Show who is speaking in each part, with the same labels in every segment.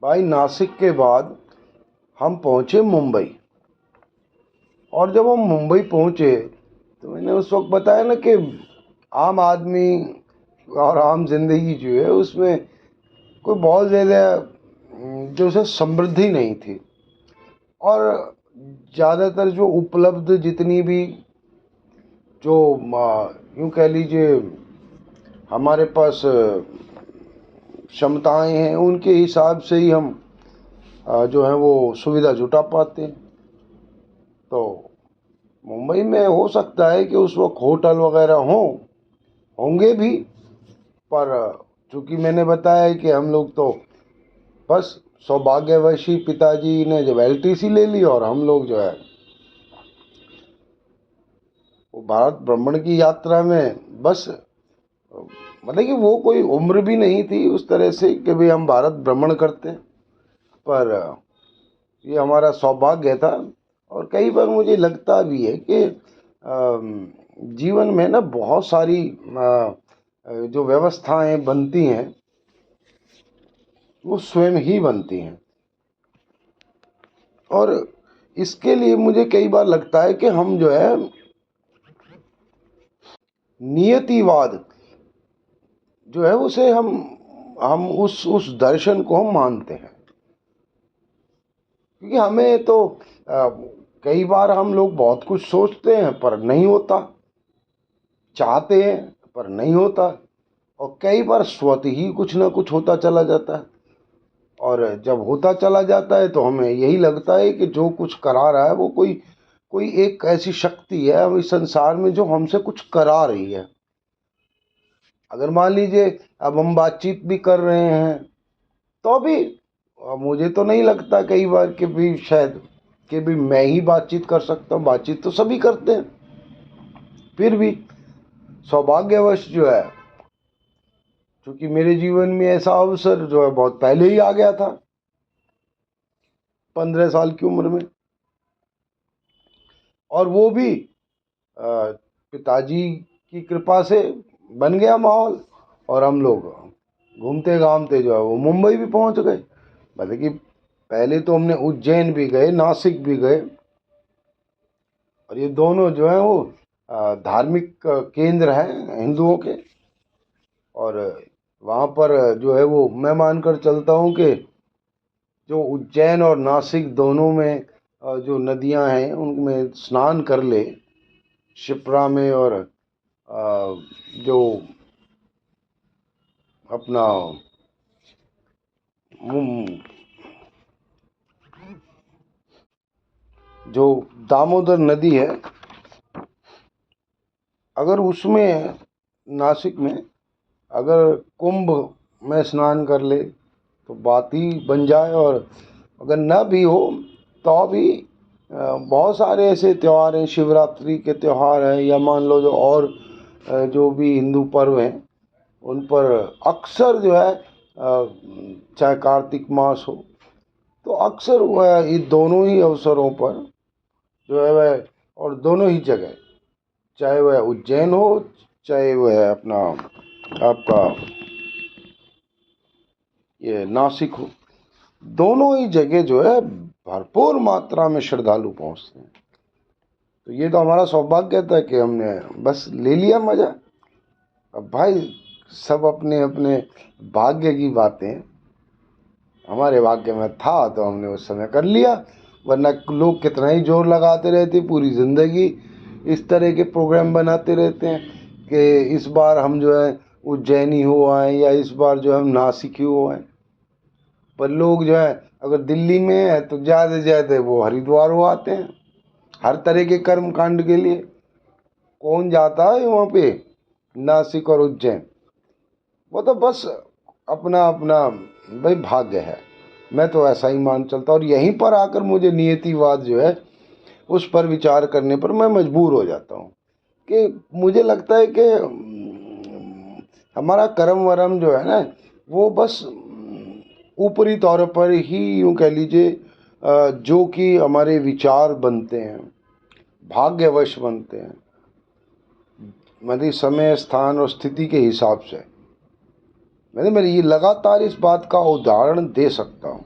Speaker 1: भाई नासिक के बाद हम पहुँचे मुंबई। और जब हम मुंबई पहुँचे तो मैंने उस वक्त बताया ना कि आम आदमी और आम जिंदगी जो है उसमें कोई बहुत ज़्यादा जो है समृद्धि नहीं थी। और ज़्यादातर जो उपलब्ध जितनी भी जो यूँ कह लीजिए हमारे पास क्षमताएं हैं उनके हिसाब से ही हम जो है वो सुविधा जुटा पाते हैं। तो मुंबई में हो सकता है कि उस वक्त होटल वगैरह होंगे भी, पर चूँकि मैंने बताया है कि हम लोग तो बस सौभाग्यवश ही पिताजी ने जब LTC ले ली और हम लोग जो है वो भारत भ्रमण की यात्रा में बस मतलब कि वो कोई उम्र भी नहीं थी उस तरह से कि भाई हम भारत भ्रमण करते हैं, पर ये हमारा सौभाग्य था। और कई बार मुझे लगता भी है कि जीवन में ना बहुत सारी जो व्यवस्थाएं बनती हैं वो स्वयं ही बनती हैं। और इसके लिए मुझे कई बार लगता है कि हम जो है नियतिवाद जो है उसे हम उस दर्शन को हम मानते हैं। क्योंकि हमें तो कई बार हम लोग बहुत कुछ सोचते हैं पर नहीं होता, चाहते हैं पर नहीं होता, और कई बार स्वतः ही कुछ ना कुछ होता चला जाता है। और जब होता चला जाता है तो हमें यही लगता है कि जो कुछ करा रहा है वो कोई कोई एक ऐसी शक्ति है इस संसार में जो हमसे कुछ करा रही है। अगर मान लीजिए अब हम बातचीत भी कर रहे हैं तो भी मुझे तो नहीं लगता कई बार कि भी शायद कि भी मैं ही बातचीत कर सकता हूँ। बातचीत तो सभी करते हैं, फिर भी सौभाग्यवश जो है क्योंकि मेरे जीवन में ऐसा अवसर जो है बहुत पहले ही आ गया था, 15 साल की उम्र में। और वो भी पिताजी की कृपा से बन गया माहौल और हम लोग घूमते घामते जो है वो मुंबई भी पहुंच गए। मतलब कि पहले तो हमने उज्जैन भी गए, नासिक भी गए, और ये दोनों जो है वो धार्मिक केंद्र हैं हिंदुओं के। और वहाँ पर जो है वो मैं मानकर चलता हूँ कि जो उज्जैन और नासिक दोनों में जो नदियाँ हैं उनमें स्नान कर ले, शिप्रा में और जो अपना जो दामोदर नदी है, अगर उसमें नासिक में अगर कुंभ में स्नान कर ले तो बात ही बन जाए। और अगर न भी हो तो भी बहुत सारे ऐसे त्यौहार हैं, शिवरात्रि के त्यौहार हैं, या मान लो जो और जो भी हिंदू पर्व हैं उन पर अक्सर जो है चाहे कार्तिक मास हो तो अक्सर वह ये दोनों ही अवसरों पर जो है वह, और दोनों ही जगह, चाहे वह उज्जैन हो चाहे वह अपना आपका ये नासिक हो, दोनों ही जगह जो है भरपूर मात्रा में श्रद्धालु पहुंचते हैं। तो ये तो हमारा सौभाग्य था कि हमने बस ले लिया मजा। अब भाई सब अपने अपने भाग्य की बातें, हमारे भाग्य में था तो हमने उस समय कर लिया, वरना लोग कितना ही जोर लगाते रहते पूरी ज़िंदगी इस तरह के प्रोग्राम बनाते रहते हैं कि इस बार हम जो है उज्जैनी हो आए या इस बार जो हम नासिक ही हो आए। पर लोग जो है अगर दिल्ली में है तो ज़्यादा से ज़्यादा वो हरिद्वार हो आते हैं हर तरह के कर्म कांड के लिए। कौन जाता है वहाँ पे नासिक और उज्जैन? वो तो बस अपना अपना भाई भाग्य है, मैं तो ऐसा ही मान चलता। और यहीं पर आकर मुझे नियतिवाद जो है उस पर विचार करने पर मैं मजबूर हो जाता हूँ कि मुझे लगता है कि हमारा कर्म वरम जो है ना वो बस ऊपरी तौर पर ही यूँ कह लीजिए जो कि हमारे विचार बनते हैं, भाग्यवश बनते हैं, मतलब समय स्थान और स्थिति के हिसाब से। मैं ये लगातार इस बात का उदाहरण दे सकता हूँ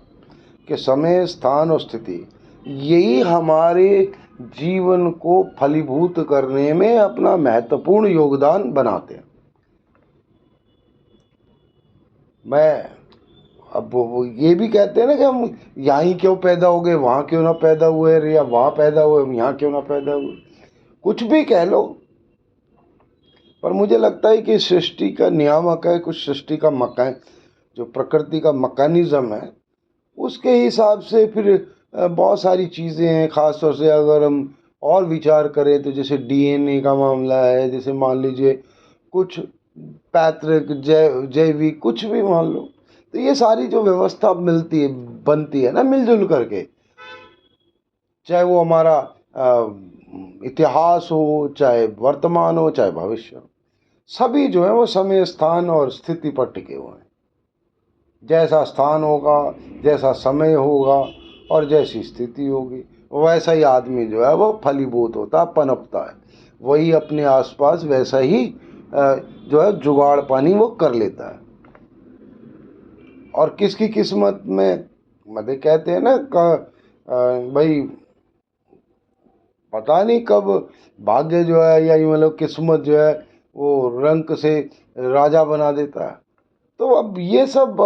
Speaker 1: कि समय, स्थान और स्थिति यही हमारे जीवन को फलीभूत करने में अपना महत्वपूर्ण योगदान बनाते हैं। मैं अब वो ये भी कहते हैं ना कि हम यहाँ ही क्यों पैदा हो गए, वहाँ क्यों ना पैदा हुए, या वहाँ पैदा हुए हम यहाँ क्यों ना पैदा हुए, कुछ भी कह लो, पर मुझे लगता है कि सृष्टि का नियामक है, कुछ सृष्टि का जो प्रकृति का मैकेनिज्म है, उसके हिसाब से फिर बहुत सारी चीज़ें हैं। ख़ास तौर से अगर हम और विचार करें तो जैसे डीएनए का मामला है, जैसे मान लीजिए कुछ पैतृक जैविक कुछ भी मान लो, तो ये सारी जो व्यवस्था मिलती है बनती है ना मिलजुल करके, चाहे वो हमारा इतिहास हो, चाहे वर्तमान हो, चाहे भविष्य हो, सभी जो है वो समय, स्थान और स्थिति पर टिके हुए हैं। जैसा स्थान होगा, जैसा समय होगा और जैसी स्थिति होगी, वैसा ही आदमी जो है वो फलीभूत होता, पनपता है। वही अपने आसपास वैसा ही जो है जुगाड़ पानी वो कर लेता है। और किसकी किस्मत में, मतलब कहते हैं ना भाई पता नहीं कब भाग्य जो है या यूँ मतलब किस्मत जो है वो रंक से राजा बना देता है। तो अब ये सब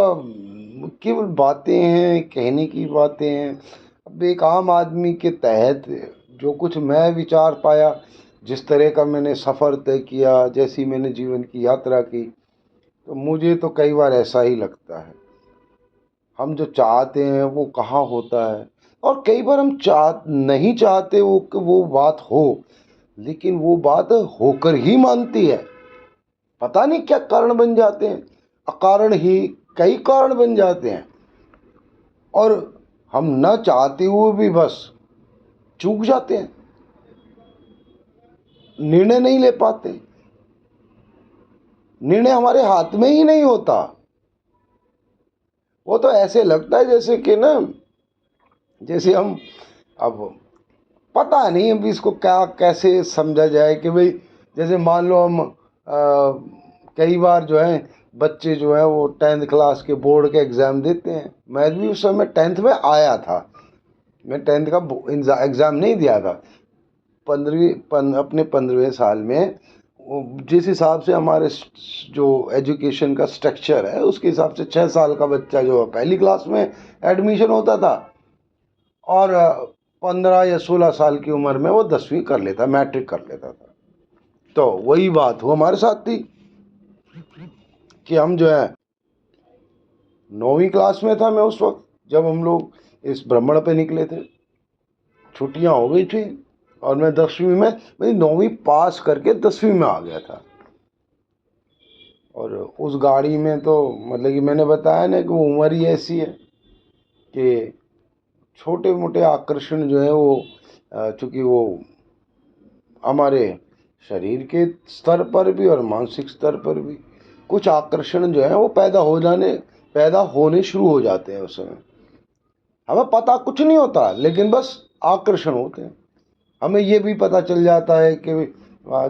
Speaker 1: केवल बातें हैं, कहने की बातें हैं। अब एक आम आदमी के तहत जो कुछ मैं विचार पाया, जिस तरह का मैंने सफ़र तय किया, जैसी मैंने जीवन की यात्रा की, तो मुझे तो कई बार ऐसा ही लगता है, हम जो चाहते हैं वो कहाँ होता है। और कई बार हम नहीं चाहते वो बात हो, लेकिन वो बात होकर ही मानती है। पता नहीं क्या कारण बन जाते हैं, अकारण ही कई कारण बन जाते हैं, और हम न चाहते हुए भी बस चूक जाते हैं, निर्णय नहीं ले पाते, निर्णय हमारे हाथ में ही नहीं होता। वो तो ऐसे लगता है जैसे कि ना, जैसे हम, अब पता नहीं अब इसको क्या कैसे समझा जाए कि भाई जैसे मान लो हम कई बार जो है बच्चे जो है वो 10th क्लास के बोर्ड के एग्ज़ाम देते हैं। मैं भी उस समय 10th में आया था, मैं 10th का एग्ज़ाम नहीं दिया था। अपने 15वें साल में जिस हिसाब से हमारे जो एजुकेशन का स्ट्रक्चर है उसके हिसाब से 6 साल का बच्चा जो पहली क्लास में एडमिशन होता था, और 15 या 16 साल की उम्र में वो 10वीं कर लेता, मैट्रिक कर लेता था। तो वही बात वो हमारे साथ थी कि हम जो है 9वीं क्लास में था मैं उस वक्त, जब हम लोग इस भ्रमण पे निकले थे। छुट्टियां हो गई थी और मैं 10वीं में, मेरी 9वीं पास करके 10वीं में आ गया था। और उस गाड़ी में तो मतलब कि मैंने बताया ना कि वो उम्र ही ऐसी है कि छोटे मोटे आकर्षण जो है वो चूँकि वो हमारे शरीर के स्तर पर भी और मानसिक स्तर पर भी कुछ आकर्षण जो है वो पैदा होने शुरू हो जाते हैं उस समय। हमें पता कुछ नहीं होता, लेकिन बस आकर्षण होते हैं। हमें ये भी पता चल जाता है कि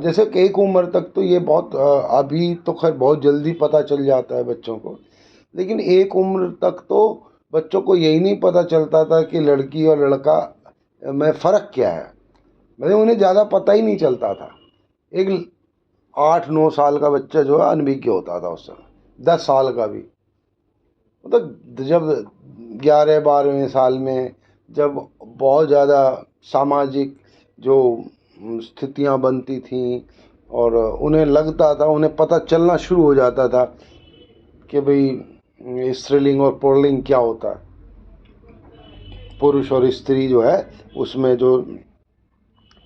Speaker 1: जैसे कि एक उम्र तक तो ये बहुत अभी तो खैर बहुत जल्दी पता चल जाता है बच्चों को, लेकिन एक उम्र तक तो बच्चों को यही नहीं पता चलता था कि लड़की और लड़का में फ़र्क क्या है। मतलब उन्हें ज़्यादा पता ही नहीं चलता था। एक 8-9 साल का बच्चा जो है अनभिज्ञ होता था उस समय, 10 साल का भी। मतलब जब 11-12वें साल में जब बहुत ज़्यादा सामाजिक जो स्थितियाँ बनती थीं और उन्हें लगता था, उन्हें पता चलना शुरू हो जाता था कि भाई स्त्रीलिंग और पुल्लिंग क्या होता है, पुरुष और स्त्री जो है उसमें जो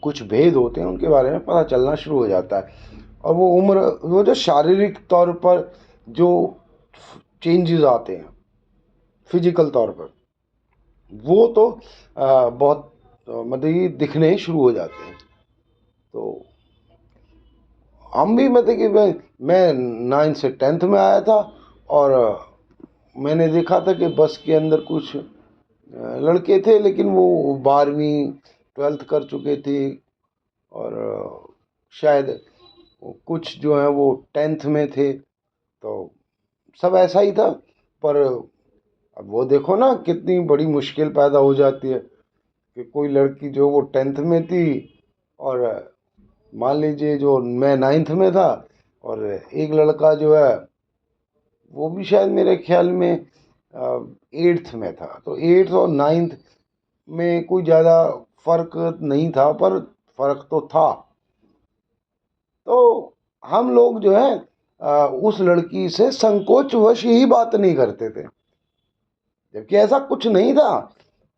Speaker 1: कुछ भेद होते हैं उनके बारे में पता चलना शुरू हो जाता है। और वो उम्र, वो जो शारीरिक तौर पर जो चेंजेस आते हैं फिजिकल तौर पर, वो तो बहुत मतलब ये दिखने ही शुरू हो जाते हैं। तो हम भी मतलब कि मैं 9 से 10th में आया था, और मैंने देखा था कि बस के अंदर कुछ लड़के थे, लेकिन वो 12वीं 12th कर चुके थे, और शायद कुछ जो है वो 10th में थे। तो सब ऐसा ही था। पर अब वो देखो ना कितनी बड़ी मुश्किल पैदा हो जाती है कि कोई लड़की जो वो 10th में थी, और मान लीजिए जो मैं 9th में था, और एक लड़का जो है वो भी शायद मेरे ख्याल में 8th में था। तो 8th और 9th में कोई ज़्यादा फर्क नहीं था, पर फर्क तो था। तो हम लोग जो है उस लड़की से संकोचवश यही बात नहीं करते थे, जबकि ऐसा कुछ नहीं था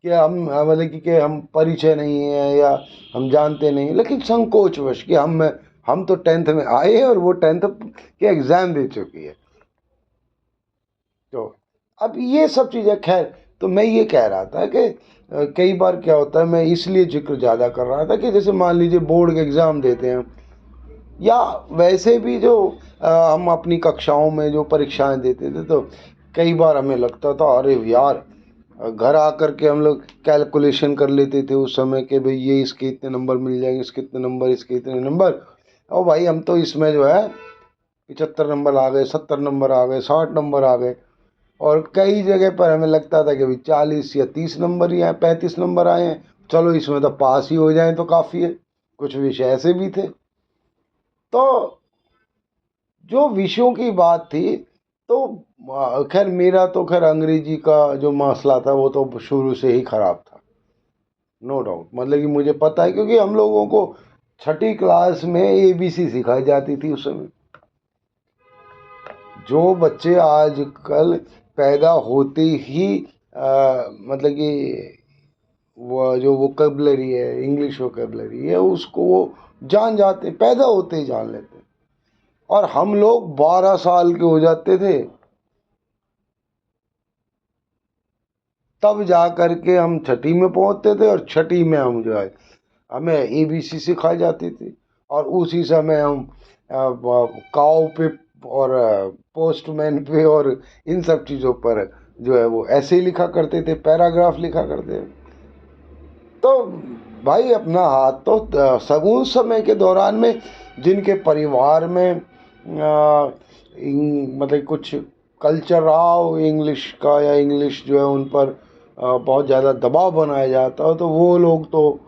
Speaker 1: कि हम मतलब कि हम परिचय नहीं है या हम जानते नहीं, लेकिन संकोचवश कि हम तो 10th में आए हैं और वो 10th के एग्ज़ाम दे चुकी है। तो अब ये सब चीज़ें खैर, तो मैं ये कह रहा था कि कई बार क्या होता है, मैं इसलिए जिक्र ज़्यादा कर रहा था कि जैसे मान लीजिए बोर्ड के एग्ज़ाम देते हैं, या वैसे भी जो हम अपनी कक्षाओं में जो परीक्षाएं देते थे, तो कई बार हमें लगता था अरे यार, घर आकर के हम लोग कैलकुलेशन कर लेते थे उस समय के भाई ये इसके इतने नंबर मिल जाएंगे, इसके इतने नंबर, इसके इतने नंबर। और भाई हम तो इसमें जो है 75 नंबर आ गए, 70 नंबर आ गए, 60 नंबर आ गए। और कई जगह पर हमें लगता था कि भाई 40 या 30 नंबर ही आए, 35 नंबर आए हैं, चलो इसमें तो पास ही हो जाए तो काफ़ी है। कुछ विषय ऐसे भी थे। तो जो विषयों की बात थी, तो खैर मेरा तो खैर अंग्रेजी का जो मसला था वो तो शुरू से ही खराब था, नो डाउट। मतलब कि मुझे पता है क्योंकि हम लोगों को छठी क्लास में ABC सिखाई जाती थी उस समय। जो बच्चे आजकल पैदा होते ही मतलब कि वो जो वोकेबलरी है, इंग्लिश वोकेबलरी है, उसको वो जान जाते, पैदा होते ही जान लेते। और हम लोग 12 साल के हो जाते थे तब जा कर के हम छठी में पहुंचते थे, और छठी में हम जो है हमें ABC सिखाई जाती थी। और उसी समय हम काव पे और पोस्टमैन पे और इन सब चीज़ों पर जो है वो ऐसे ही लिखा करते थे, पैराग्राफ लिखा करते थे। तो भाई अपना हाथ तो सगुन समय के दौरान में जिनके परिवार में मतलब कुछ कल्चर रहा हो इंग्लिश का, या इंग्लिश जो है उन पर बहुत ज़्यादा दबाव बनाया जाता हो, तो वो लोग तो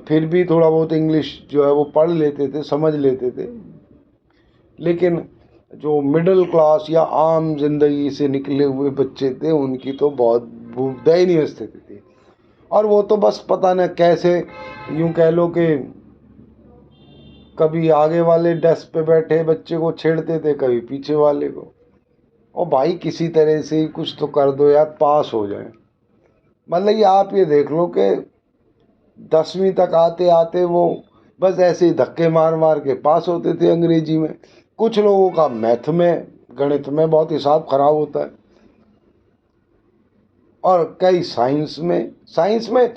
Speaker 1: फिर भी थोड़ा बहुत इंग्लिश जो है वो पढ़ लेते थे, समझ लेते थे। लेकिन जो मिडिल क्लास या आम जिंदगी से निकले हुए बच्चे थे उनकी तो बहुत दयनीय स्थिति थी। और वो तो बस पता न कैसे, यूं कह लो कि कभी आगे वाले डेस्क पे बैठे बच्चे को छेड़ते थे, कभी पीछे वाले को। और भाई किसी तरह से ही कुछ तो कर दो यार, पास हो जाए। मतलब ये आप ये देख लो कि 10वीं तक आते आते वो बस ऐसे ही धक्के मार मार के पास होते थे अंग्रेजी में। कुछ लोगों का मैथ में, गणित में बहुत हिसाब खराब होता है, और कई साइंस में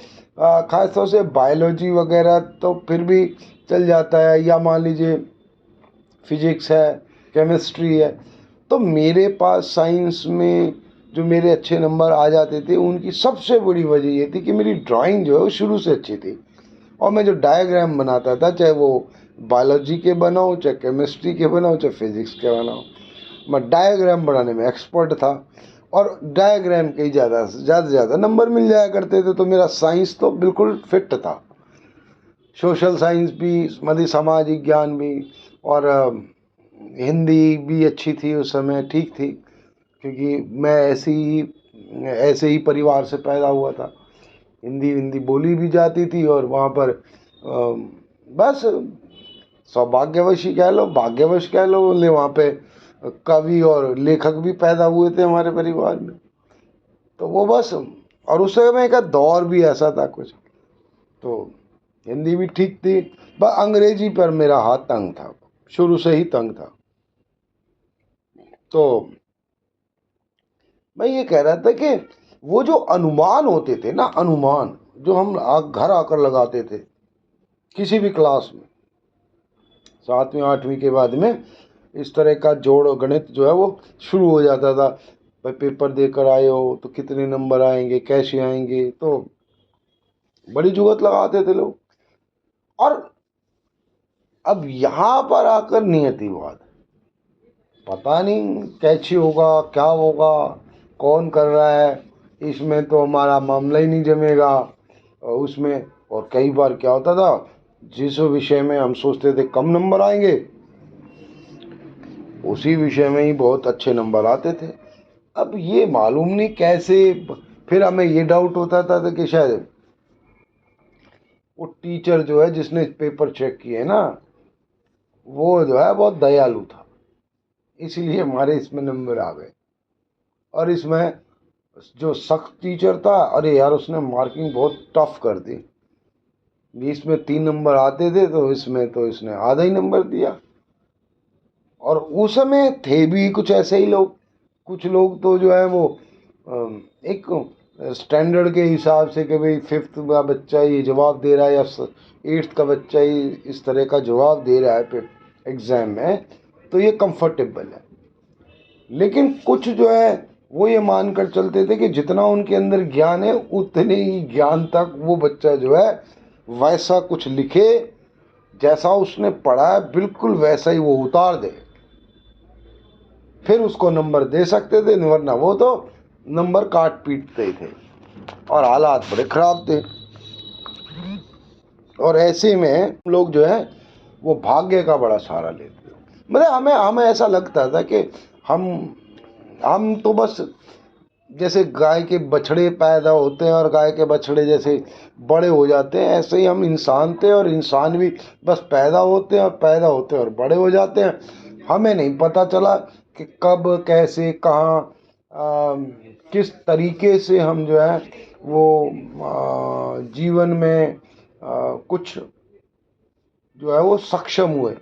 Speaker 1: खास तौर से बायोलॉजी वगैरह तो फिर भी चल जाता है, या मान लीजिए फिजिक्स है, केमिस्ट्री है। तो मेरे पास साइंस में जो मेरे अच्छे नंबर आ जाते थे उनकी सबसे बड़ी वजह ये थी कि मेरी ड्राइंग जो है वो शुरू से अच्छी थी। और मैं जो डायग्राम बनाता था, चाहे वो बायोलॉजी के बनाओ, चाहे केमिस्ट्री के बनाओ, चाहे फिजिक्स के बनाओ, मैं डायग्राम बनाने में एक्सपर्ट था। और डायग्राम के ज़्यादा से ज़्यादा नंबर मिल जाया करते थे, तो मेरा साइंस तो बिल्कुल फिट था। सोशल साइंस भी, मतलब सामाजिक ज्ञान भी, और हिंदी भी अच्छी थी उस समय, ठीक थी, क्योंकि मैं ऐसे ही परिवार से पैदा हुआ था। हिंदी हिंदी बोली भी जाती थी, और वहाँ पर बस सौभाग्यवश ही कह लो, भाग्यवश कह लो, बोले वहाँ पे कवि और लेखक भी पैदा हुए थे हमारे परिवार में। तो वो बस, और उस समय का दौर भी ऐसा था कुछ, तो हिंदी भी ठीक थी, बस अंग्रेजी पर मेरा हाथ तंग था, शुरू से ही तंग था। तो मैं ये कह रहा था कि वो जो अनुमान होते थे ना, अनुमान जो हम घर आकर लगाते थे किसी भी क्लास में, 7वीं 8वीं के बाद में इस तरह का जोड़ गणित जो है वो शुरू हो जाता था। भाई पेपर देकर आए हो तो कितने नंबर आएंगे, कैसे आएंगे, तो बड़ी जुगत लगाते थे लोग। और अब यहाँ पर आकर नियतिवाद, पता नहीं कैसे होगा, क्या होगा, कौन कर रहा है, इसमें तो हमारा मामला ही नहीं जमेगा। और उसमें और कई बार क्या होता था, जिस विषय में हम सोचते थे कम नंबर आएंगे, उसी विषय में ही बहुत अच्छे नंबर आते थे। अब ये मालूम नहीं कैसे, फिर हमें ये डाउट होता था कि शायद वो टीचर जो है जिसने पेपर चेक किए ना, वो जो है बहुत दयालु था, इसीलिए हमारे इसमें नंबर आ गए। और इसमें जो सख्त टीचर था, अरे यार उसने मार्किंग बहुत टफ कर दी। 20 में 3 नंबर आते थे तो इसमें तो इसने आधा ही नंबर दिया। और उस समय थे भी कुछ ऐसे ही लोग, कुछ लोग तो जो है वो एक स्टैंडर्ड के हिसाब से कि भाई 5th का बच्चा ये जवाब दे रहा है या 8th का बच्चा ही इस तरह का जवाब दे रहा है एग्ज़ाम में, तो ये कंफर्टेबल है। लेकिन कुछ जो है वो ये मानकर चलते थे कि जितना उनके अंदर ज्ञान है उतने ही ज्ञान तक वो बच्चा जो है वैसा कुछ लिखे, जैसा उसने पढ़ा है बिल्कुल वैसा ही वो उतार दे, फिर उसको नंबर दे सकते थे, वरना वो तो नंबर काट पीटते थे। और हालात बड़े ख़राब थे। और ऐसे में लोग जो है वो भाग्य का बड़ा सहारा लेते थे। मतलब हमें ऐसा लगता था कि हम तो बस जैसे गाय के बछड़े पैदा होते हैं और गाय के बछड़े जैसे बड़े हो जाते हैं, ऐसे ही हम इंसान थे, और इंसान भी बस पैदा होते हैं और पैदा होते हैं और बड़े हो जाते हैं। हमें नहीं पता चला कि कब कैसे कहाँ किस तरीके से हम जो है वो जीवन में कुछ जो है वो सक्षम हुए।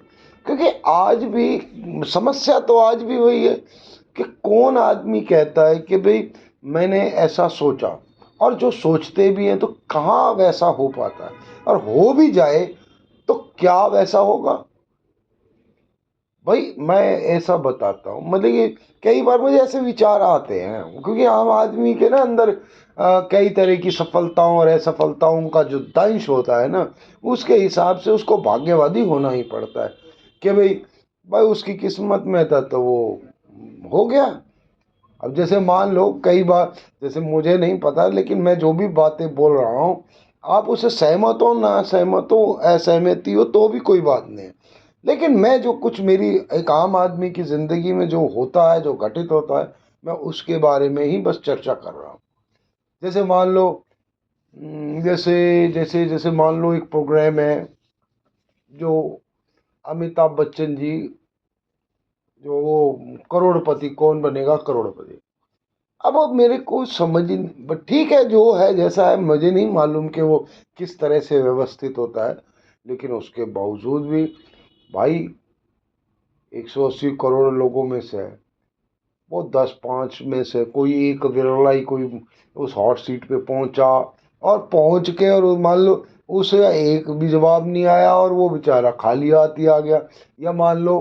Speaker 1: क्योंकि आज भी समस्या तो आज भी वही है कि कौन आदमी कहता है कि भाई मैंने ऐसा सोचा, और जो सोचते भी हैं तो कहाँ वैसा हो पाता है, और हो भी जाए तो क्या वैसा होगा। भाई मैं ऐसा बताता हूँ, मतलब कि कई बार मुझे ऐसे विचार आते हैं, क्योंकि आम आदमी के ना अंदर कई तरह की सफलताओं और असफलताओं का जो दंश होता है ना, उसके हिसाब से उसको भाग्यवादी होना ही पड़ता है कि भाई उसकी किस्मत में था तो वो हो गया। अब जैसे मान लो कई बार, जैसे मुझे नहीं पता लेकिन मैं जो भी बातें बोल रहा हूँ, आप उससे सहमत हो ना सहमत हो, असहमति हो तो भी कोई बात नहीं है, लेकिन मैं जो कुछ मेरी एक आम आदमी की ज़िंदगी में जो होता है, जो घटित होता है, मैं उसके बारे में ही बस चर्चा कर रहा हूँ। जैसे मान लो जैसे जैसे जैसे मान लो एक प्रोग्राम है जो अमिताभ बच्चन जी, जो वो करोड़पति कौन बनेगा करोड़पति। अब मेरे को समझ ही ठीक है जो है जैसा है, मुझे नहीं मालूम कि वो किस तरह से व्यवस्थित होता है, लेकिन उसके बावजूद भी भाई 180 करोड़ लोगों में से है, वो 10-5 में से कोई एक विरला ही कोई उस हॉट सीट पे पहुंचा, और पहुंच के और मान लो उसे एक भी जवाब नहीं आया और वो बेचारा खाली हाथ ही आ गया, या मान लो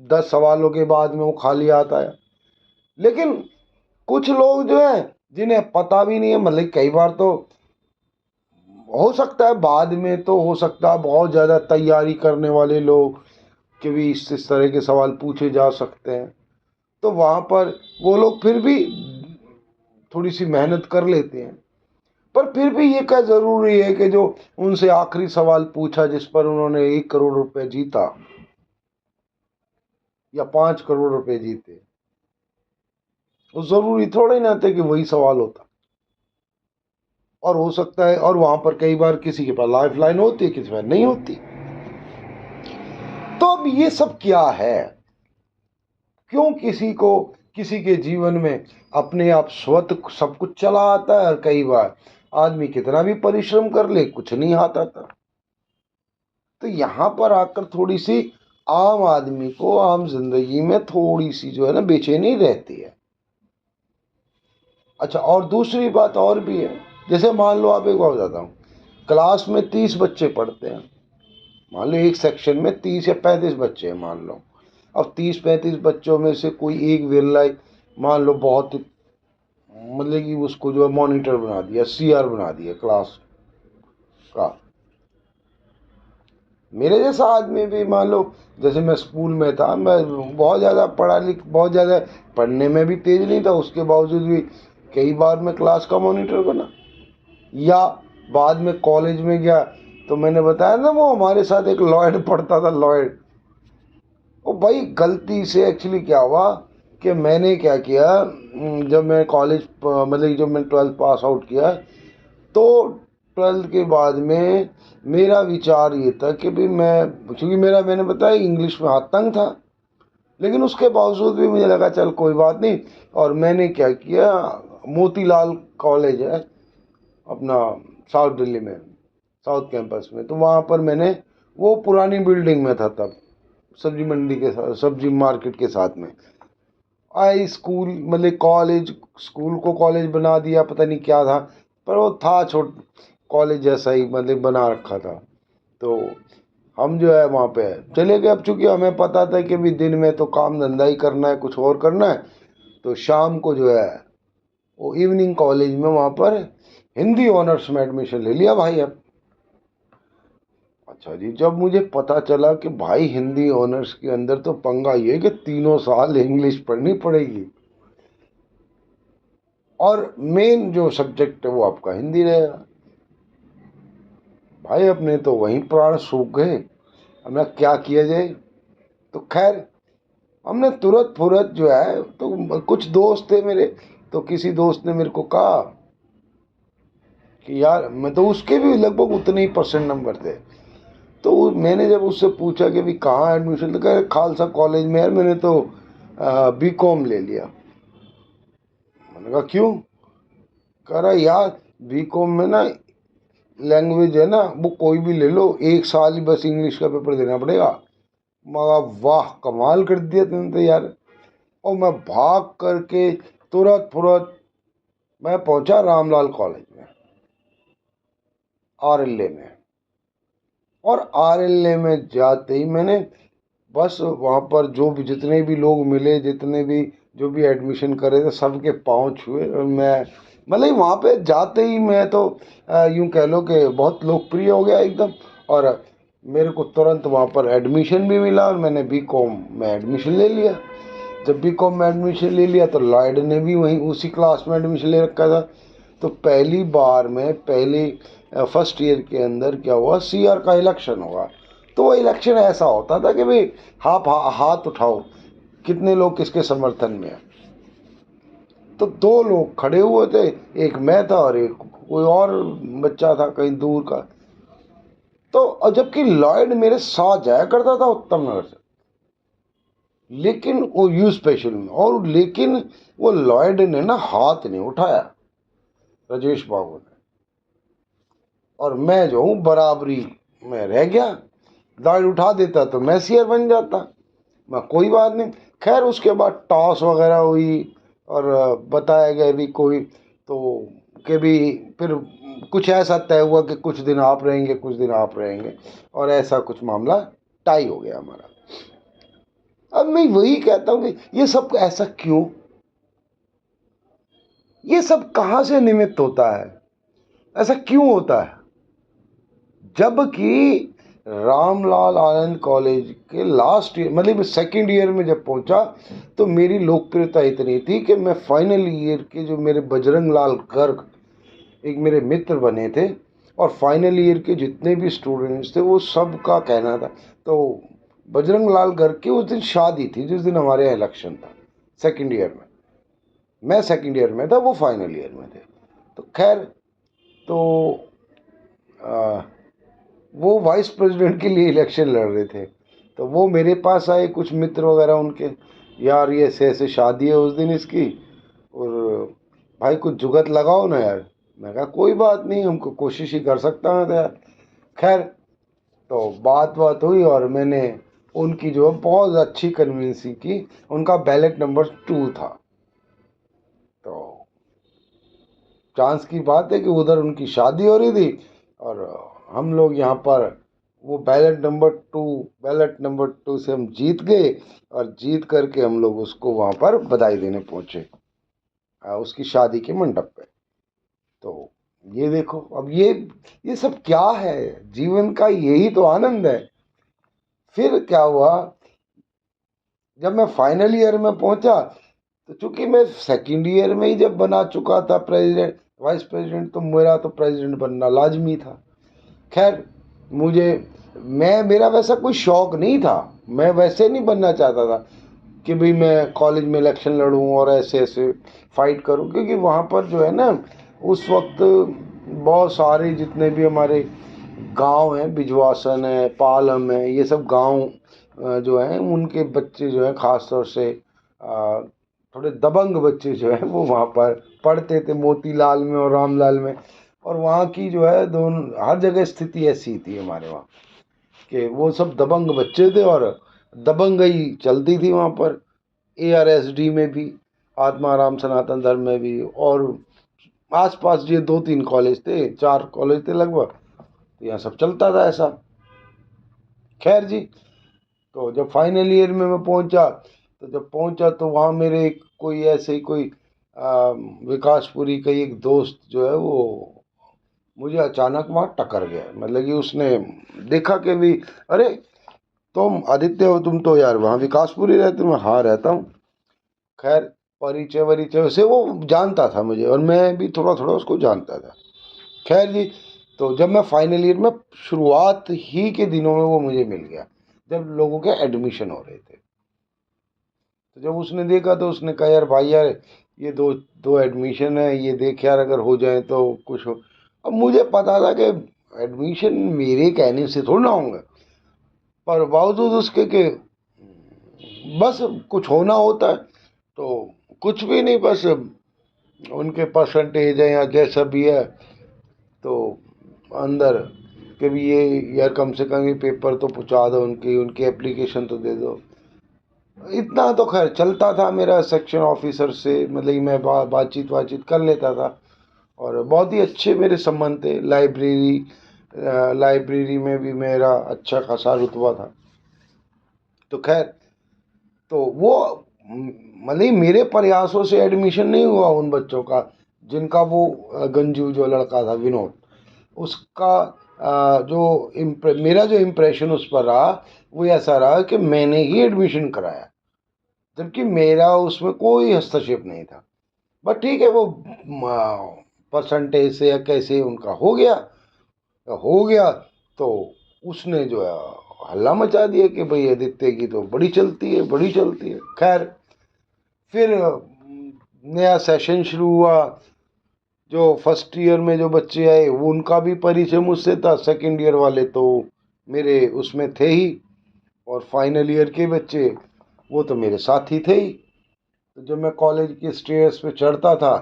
Speaker 1: 10 सवालों के बाद में वो खाली हाथ आया। लेकिन कुछ लोग जो है जिन्हें पता भी नहीं है, मतलब कई बार तो हो सकता है बाद में तो हो सकता है बहुत ज़्यादा तैयारी करने वाले लोग के भी इस तरह के सवाल पूछे जा सकते हैं, तो वहाँ पर वो लोग फिर भी थोड़ी सी मेहनत कर लेते हैं। पर फिर भी ये क्या ज़रूरी है कि जो उनसे आखिरी सवाल पूछा जिस पर उन्होंने 1 करोड़ रुपए जीता या 5 करोड़ रुपए जीते, वो ज़रूरी थोड़े ना थे कि वही सवाल होता। और हो सकता है, और वहाँ पर कई बार किसी के पास लाइफ लाइन होती है, किसी के पास नहीं होती। तो अब ये सब क्या है, क्यों किसी को किसी के जीवन में अपने आप स्वतः सब कुछ चला आता है, और कई बार आदमी कितना भी परिश्रम कर ले कुछ नहीं आता था। तो यहाँ पर आकर थोड़ी सी आम आदमी को आम जिंदगी में थोड़ी सी जो है ना बेचैनी रहती है। अच्छा, और दूसरी बात और भी है, जैसे मान लो आप एक बात बताता हूँ, क्लास में 30 बच्चे पढ़ते हैं, मान लो एक सेक्शन में 30 या 35 बच्चे हैं मान लो। अब 30-35 बच्चों में से कोई एक विरला मान लो बहुत, मतलब कि उसको जो है मॉनिटर बना दिया, सीआर बना दिया क्लास का, मेरे जैसा आदमी भी मान लो, जैसे मैं स्कूल में था, मैं बहुत ज़्यादा पढ़ने में भी तेज नहीं था, उसके बावजूद भी कई बार मैं क्लास का मॉनिटर बना। या बाद में कॉलेज में गया तो मैंने बताया ना, वो हमारे साथ एक लॉयड पढ़ता था, लॉयड। ओ भाई, गलती से एक्चुअली क्या हुआ कि मैंने क्या किया, जब मैं कॉलेज मतलब जब मैं 12th पास आउट किया, तो 12th के बाद में मेरा विचार ये था कि भाई मैं, क्योंकि मेरा मैंने बताया इंग्लिश में हाथ तंग था, लेकिन उसके बावजूद भी मुझे लगा चल कोई बात नहीं। और मैंने क्या किया, मोतीलाल कॉलेज है अपना साउथ दिल्ली में, साउथ कैंपस में, तो वहाँ पर मैंने, वो पुरानी बिल्डिंग में था तब, सब्जी मंडी के साथ, सब्जी मार्केट के साथ में, आई स्कूल मतलब कॉलेज, स्कूल को कॉलेज बना दिया, पता नहीं क्या था, पर वो था छोट कॉलेज जैसा ही मतलब बना रखा था। तो हम जो है वहाँ पे चले गए। अब चूंकि हमें पता था कि भी दिन में तो काम धंधा ही करना है, कुछ और करना है, तो शाम को जो है वो इवनिंग कॉलेज में वहाँ पर हिंदी ऑनर्स में एडमिशन ले लिया भाई। अब अच्छा जी, जब मुझे पता चला कि भाई हिंदी ऑनर्स के अंदर तो पंगा ये कि 3 साल इंग्लिश पढ़नी पड़ेगी, और मेन जो सब्जेक्ट है वो आपका हिंदी रहेगा। भाई अपने तो वहीं प्राण सूख गए। हमने क्या किया जाए, तो खैर हमने तुरंत फुरत जो है, तो कुछ दोस्त थे मेरे, तो किसी दोस्त ने मेरे को कहा कि यार, मैं तो उसके भी लगभग उतने ही परसेंट नंबर थे, तो मैंने जब उससे पूछा कि भी कहाँ एडमिशन, तो कह खालसा कॉलेज में। यार मैंने तो बीकॉम ले लिया। मैंने कहा क्यों? कह रहा यार, बीकॉम में ना लैंग्वेज है ना, वो कोई भी ले लो, 1 साल ही बस इंग्लिश का पेपर देना पड़ेगा। मगा वाह, कमाल कर दिया तुमने तो यार। और मैं भाग करके तुरंत फुरत मैं पहुंचा रामलाल कॉलेज में, आरएलए में। और आरएलए में जाते ही मैंने, बस वहाँ पर जो भी जितने भी लोग मिले, जितने भी जो भी एडमिशन करे थे, सबके पाँव छुए। और मैं मतलब वहाँ पे जाते ही मैं तो यूँ कह लो कि बहुत लोकप्रिय हो गया एकदम। और मेरे को तुरंत वहाँ पर एडमिशन भी मिला, और मैंने बीकॉम में एडमिशन ले लिया। जब बीकॉम में एडमिशन ले लिया तो लॉयड ने भी वहीं उसी क्लास में एडमिशन ले रखा था। तो पहली बार में पहली फर्स्ट ईयर के अंदर क्या हुआ, सीआर का इलेक्शन हुआ। तो वो इलेक्शन ऐसा होता था कि भाई आप हाथ उठाओ, कितने लोग किसके समर्थन में है। तो 2 लोग खड़े हुए थे, एक मैं था और एक कोई और बच्चा था कहीं दूर का। तो और जबकि लॉयड मेरे साथ जाया करता था उत्तम नगर से, लेकिन वो यू स्पेशल में, और लेकिन वो लॉयड ने ना हाथ नहीं उठाया, राजेश बाबू ने। और मैं जो हूँ बराबरी में रह गया। लॉयड उठा देता तो मैं सीआर बन जाता। मैं कोई बात नहीं। खैर उसके बाद टॉस वगैरह हुई, और बताया गया भी कोई, तो कि भी फिर कुछ ऐसा तय हुआ कि कुछ दिन आप रहेंगे, कुछ दिन आप रहेंगे, और ऐसा कुछ मामला टाई हो गया हमारा। अब मैं वही कहता हूँ कि ये सब ऐसा क्यों, ये सब कहाँ से निमित्त होता है, ऐसा क्यों होता है? जबकि रामलाल आनंद कॉलेज के लास्ट ईयर मतलब सेकंड ईयर में जब पहुंचा, तो मेरी लोकप्रियता इतनी थी कि मैं फाइनल ईयर के जो मेरे बजरंग लाल गर्ग एक मेरे मित्र बने थे, और फाइनल ईयर के जितने भी स्टूडेंट्स थे वो सब का कहना था। तो बजरंग लाल गर्ग की उस दिन शादी थी, जिस दिन हमारे यहाँ इलेक्शन था सेकंड ईयर में। मैं सेकंड ईयर में था, वो फाइनल ईयर में थे। तो खैर, तो आ, वो वाइस प्रेसिडेंट के लिए इलेक्शन लड़ रहे थे। तो वो मेरे पास आए कुछ मित्र वगैरह उनके, यार ये ऐसे ऐसे शादी है उस दिन इसकी, और भाई कुछ जुगत लगाओ ना यार। मैं कहा कोई बात नहीं, हमको कोशिश ही कर सकता हूँ तो यार। खैर, तो बात हुई, और मैंने उनकी जो है बहुत अच्छी कन्विंसिंग की। उनका बैलेट नंबर 2 था। तो चांस की बात है कि उधर उनकी शादी हो रही थी, और हम लोग यहाँ पर वो बैलेट नंबर 2 से हम जीत गए। और जीत करके हम लोग उसको वहाँ पर बधाई देने पहुँचे, उसकी शादी के मंडप पे। तो ये देखो, अब ये सब क्या है, जीवन का यही तो आनंद है। फिर क्या हुआ, जब मैं फाइनल ईयर में पहुंचा तो चूंकि मैं सेकंड ईयर में ही जब बना चुका था प्रेसिडेंट वाइस प्रेसिडेंट, तो मेरा तो प्रेसिडेंट बनना लाजमी था। खैर, मुझे मेरा वैसा कोई शौक नहीं था, मैं वैसे नहीं बनना चाहता था कि भाई मैं कॉलेज में इलेक्शन लड़ूं और ऐसे ऐसे फाइट करूं, क्योंकि वहाँ पर जो है ना, उस वक्त बहुत सारे जितने भी हमारे गांव हैं, बिजवासन है, पालम है, ये सब गांव जो हैं उनके बच्चे जो हैं खास तौर से थोड़े दबंग बच्चे जो हैं वो वहाँ पर पढ़ते थे, मोतीलाल में और रामलाल में। और वहाँ की जो है दोनों हर जगह स्थिति ऐसी थी हमारे वहाँ कि वो सब दबंग बच्चे थे और दबंगई चलती थी वहाँ पर। ARSD में भी, आत्माराम सनातन धर्म में भी, और आसपास ये 2-3 कॉलेज थे, 4 कॉलेज थे लगभग, तो यहाँ सब चलता था ऐसा। खैर जी, तो जब फाइनल ईयर में मैं पहुंचा, तो जब पहुंचा तो वहाँ मेरे कोई ऐसे ही कोई विकासपुरी का एक दोस्त जो है वो मुझे अचानक वहाँ टकर गया। मतलब कि उसने देखा कि भी, अरे तुम आदित्य हो, तुम तो यार वहाँ विकासपुरी रहते हो? मैं हाँ रहता हूँ। खैर, परिचय वरिचय से वो जानता था मुझे और मैं भी थोड़ा थोड़ा उसको जानता था। खैर जी, तो जब मैं फाइनल ईयर में शुरुआत ही के दिनों में वो मुझे मिल गया, जब लोगों के एडमिशन हो रहे थे। तो जब उसने देखा तो उसने कहा, यार भाई यार, ये दो दो एडमिशन है, ये देख यार, अगर हो जाए तो कुछ हो। अब मुझे पता था कि एडमिशन मेरे कहने से थोड़ा ना होंगे, पर बावजूद उसके कि बस कुछ होना होता है, तो कुछ भी नहीं, बस उनके परसेंटेज है या जैसा भी है, तो अंदर के भी ये, यार कम से कम ये पेपर तो पहुंचा दो, उनकी उनकी एप्लीकेशन तो दे दो। इतना तो खैर चलता था मेरा सेक्शन ऑफिसर से, मतलब कि मैं बातचीत बातचीत कर लेता था और बहुत ही अच्छे मेरे संबंध थे। लाइब्रेरी में भी मेरा अच्छा खासा रुतबा था। तो खैर, तो वो मतलब मेरे प्रयासों से एडमिशन नहीं हुआ उन बच्चों का, जिनका वो गंजू जो लड़का था विनोद, उसका मेरा जो इम्प्रेशन उस पर रहा वो ऐसा रहा कि मैंने ही एडमिशन कराया, जबकि मेरा उसमें कोई हस्तक्षेप नहीं था। बट ठीक है, वो परसेंटेज से या कैसे उनका हो गया, तो उसने जो है हल्ला मचा दिया कि भाई आदित्य की तो बड़ी चलती है, बड़ी चलती है। खैर, फिर नया सेशन शुरू हुआ। जो फर्स्ट ईयर में जो बच्चे आए वो उनका भी परिचय मुझसे था, सेकंड ईयर वाले तो मेरे उसमें थे ही, और फाइनल ईयर के बच्चे वो तो मेरे साथ ही थे ही। तो जब मैं कॉलेज के स्टेयर्स पे चढ़ता था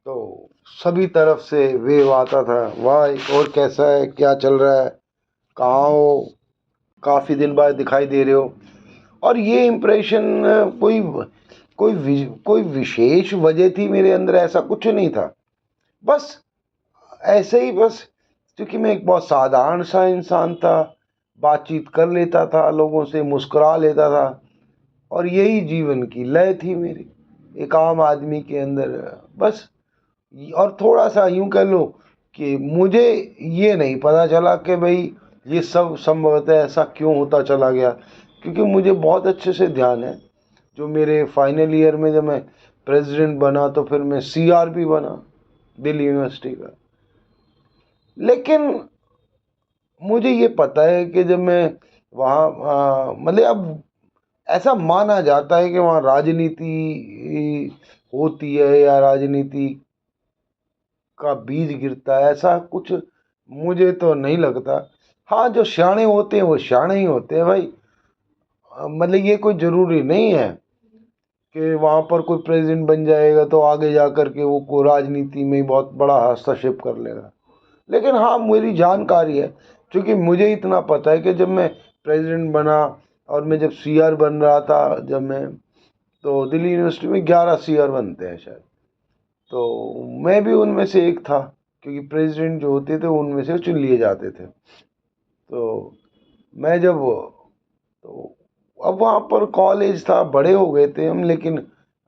Speaker 1: तो सभी तरफ से वेव आता था, वाह और कैसा है, क्या चल रहा है, कहाँ हो, काफ़ी दिन बाद दिखाई दे रहे हो। और ये इम्प्रेशन कोई विशेष वजह थी मेरे अंदर, ऐसा कुछ नहीं था। बस ऐसे ही, बस क्योंकि मैं एक बहुत साधारण सा इंसान था, बातचीत कर लेता था लोगों से, मुस्कुरा लेता था, और यही जीवन की लय थी मेरी, एक आम आदमी के अंदर। बस, और थोड़ा सा यूं कह लो कि मुझे ये नहीं पता चला कि भाई ये सब संभवतः ऐसा क्यों होता चला गया, क्योंकि मुझे बहुत अच्छे से ध्यान है, जो मेरे फाइनल ईयर में जब मैं प्रेसिडेंट बना तो फिर मैं CR भी बना दिल्ली यूनिवर्सिटी का। लेकिन मुझे ये पता है कि जब मैं वहाँ मतलब अब ऐसा माना जाता है कि वहाँ राजनीति होती है या राजनीति का बीज गिरता है, ऐसा कुछ मुझे तो नहीं लगता। हाँ, जो शाणे होते हैं वो शाणे ही होते हैं भाई। मतलब ये कोई ज़रूरी नहीं है कि वहाँ पर कोई प्रेसिडेंट बन जाएगा तो आगे जा कर के वो को राजनीति में बहुत बड़ा हस्तक्षेप कर लेगा। लेकिन हाँ, मेरी जानकारी है, क्योंकि मुझे इतना पता है कि जब मैं प्रेसिडेंट बना और मैं जब CR बन रहा था, जब मैं, तो दिल्ली यूनिवर्सिटी में 11 CR बनते हैं शायद, तो मैं भी उनमें से एक था, क्योंकि प्रेसिडेंट जो होते थे उनमें से चुन लिए जाते थे। तो मैं जब, तो अब वहाँ पर कॉलेज था, बड़े हो गए थे हम, लेकिन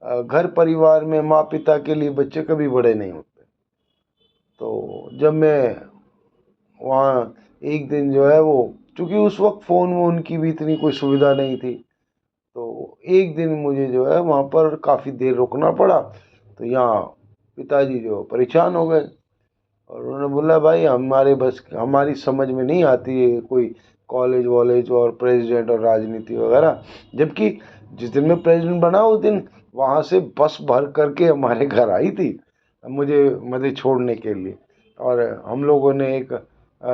Speaker 1: घर परिवार में माँ पिता के लिए बच्चे कभी बड़े नहीं होते। तो जब मैं वहाँ एक दिन जो है वो क्योंकि उस वक्त फ़ोन वोन की भी इतनी कोई सुविधा नहीं थी। तो एक दिन मुझे जो है वहाँ पर काफ़ी देर रुकना पड़ा। तो यहाँ पिताजी जो परेशान हो गए और उन्होंने बोला, भाई हमारी समझ में नहीं आती है कोई कॉलेज वॉलेज और प्रेसिडेंट और राजनीति वगैरह। जबकि जिस दिन मैं प्रेसिडेंट बना उस दिन वहाँ से बस भर करके हमारे घर आई थी मुझे मतलब छोड़ने के लिए। और हम लोगों ने एक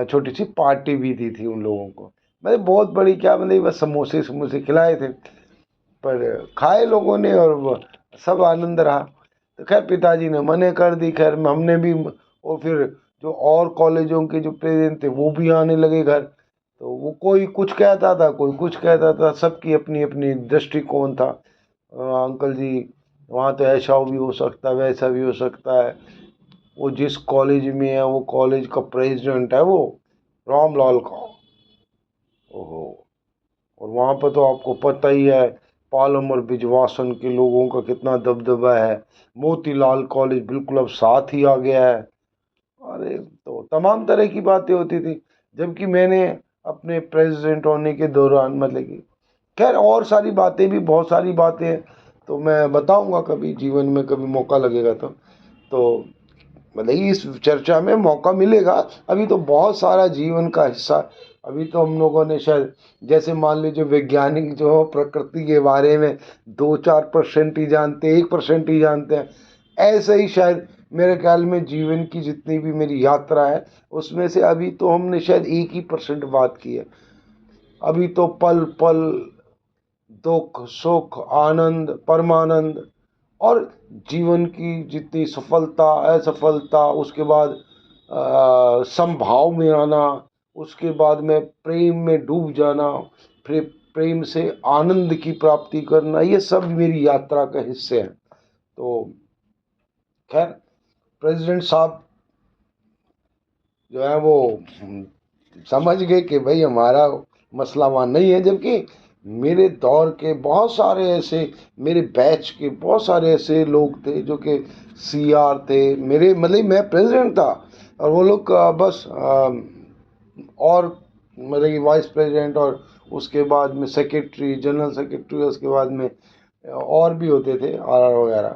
Speaker 1: छोटी सी पार्टी भी दी थी उन लोगों को। मतलब बहुत बड़ी क्या, मतलब बस समोसे समोसे खिलाए थे, पर खाए लोगों ने और सब आनंद रहा। तो खैर पिताजी ने मने कर दी, खैर हमने भी। और फिर जो और कॉलेजों के जो प्रेसिडेंट थे वो भी आने लगे घर। तो वो कोई कुछ कहता था, कोई कुछ कहता था, सबकी अपनी अपनी दृष्टिकोण था। अंकल जी वहाँ तो ऐसा भी हो सकता है, वैसा भी हो सकता है। वो जिस कॉलेज में है वो कॉलेज का प्रेसिडेंट है वो रामलाल का। ओहो। और वहाँ पर तो आपको पता ही है पालम और बिजवासन के लोगों का कितना दबदबा है। मोतीलाल कॉलेज बिल्कुल अब साथ ही आ गया है। अरे तो तमाम तरह की बातें होती थी। जबकि मैंने अपने प्रेसिडेंट होने के दौरान मतलब कि खैर और सारी बातें भी, बहुत सारी बातें हैं, तो मैं बताऊंगा कभी जीवन में, कभी मौका लगेगा तो मतलब इस चर्चा में मौका मिलेगा। अभी तो बहुत सारा जीवन का हिस्सा, अभी तो हम लोगों ने शायद जैसे मान लीजिए वैज्ञानिक जो हो प्रकृति के बारे में 2-4% ही जानते हैं, 1% ही जानते हैं। ऐसे ही शायद मेरे ख्याल में जीवन की जितनी भी मेरी यात्रा है उसमें से अभी तो हमने शायद 1% बात की है। अभी तो पल पल दुख सुख आनंद परमानंद और जीवन की जितनी सफलता असफलता, उसके बाद संभाव में आना, उसके बाद में प्रेम में डूब जाना, फिर प्रेम से आनंद की प्राप्ति करना, ये सब मेरी यात्रा का हिस्से हैं। तो खैर प्रेसिडेंट साहब जो है वो समझ गए कि भाई हमारा मसला वहाँ नहीं है। जबकि मेरे दौर के बहुत सारे ऐसे, मेरे बैच के बहुत सारे ऐसे लोग थे जो कि सीआर थे मेरे, मतलब मैं प्रेसिडेंट था और वो लोग बस और मतलब कि वाइस प्रेसिडेंट और उसके बाद में सेक्रेटरी, जनरल सेक्रेटरी, उसके बाद में और भी होते थे आर वगैरह,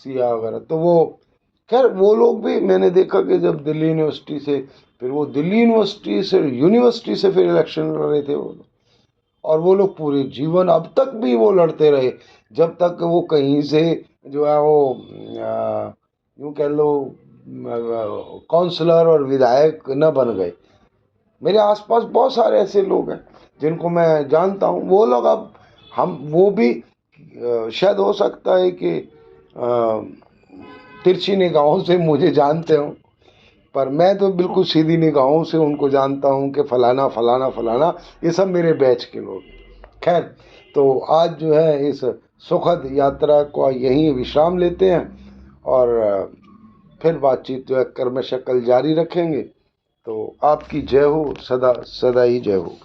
Speaker 1: सीआर वगैरह। तो वो खैर वो लोग भी मैंने देखा कि जब दिल्ली यूनिवर्सिटी से, फिर वो दिल्ली यूनिवर्सिटी से फिर इलेक्शन लड़ रहे थे वो लोग। और वो लोग पूरे जीवन अब तक भी वो लड़ते रहे जब तक वो कहीं से जो है वो यूँ कह लो काउंसलर और विधायक न बन गए। मेरे आसपास बहुत सारे ऐसे लोग हैं जिनको मैं जानता हूँ। वो लोग अब हम वो भी शायद हो सकता है कि तिरछी निगाहों से मुझे जानते हो, पर मैं तो बिल्कुल सीधी निगाहों से उनको जानता हूँ कि फलाना फलाना फलाना ये सब मेरे बैच के लोग। खैर तो आज जो है इस सुखद यात्रा को यहीं विश्राम लेते हैं और फिर बातचीत जो है क्रमशः कल जारी रखेंगे। तो आपकी जय हो, सदा सदा ही जय हो।